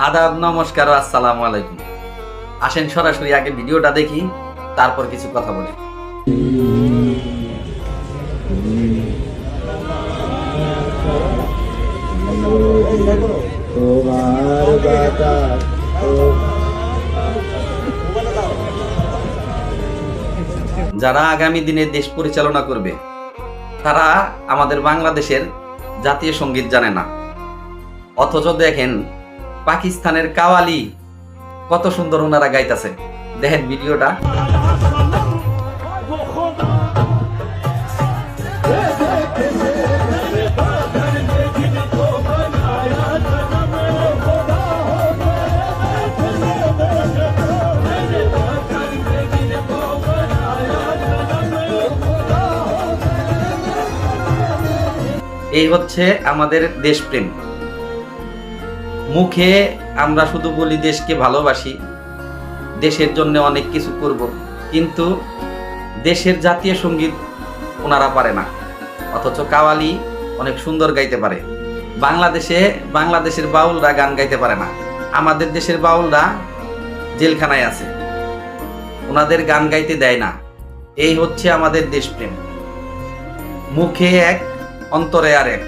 আদাব, নমস্কার, আসসালামু আলাইকুম। আসেন সরাসরি আগে ভিডিওটা দেখি, তারপর কিছু কথা বলি। যারা আগামী দিনে দেশ পরিচালনা করবে তারা আমাদের বাংলাদেশের জাতীয় সঙ্গীত জানে না, অথচ দেখেন পাকিস্তানের কাওয়ালি কত সুন্দর ওনারা গাইতেছে। দেখেন ভিডিওটা। এই হচ্ছে আমাদের দেশপ্রেম। মুখে আমরা শুধু বলি দেশকে ভালোবাসি, দেশের জন্য অনেক কিছু করব, কিন্তু দেশের জাতীয় সঙ্গীত ওনারা পারে না, অথচ কাওয়ালি অনেক সুন্দর গাইতে পারে। বাংলাদেশের বাউলরা গান গাইতে পারে না। আমাদের দেশের বাউলরা জেলখানায় আছে, ওনাদের গান গাইতে দেয় না। এই হচ্ছে আমাদের দেশপ্রেম। মুখে এক, অন্তরে আর এক।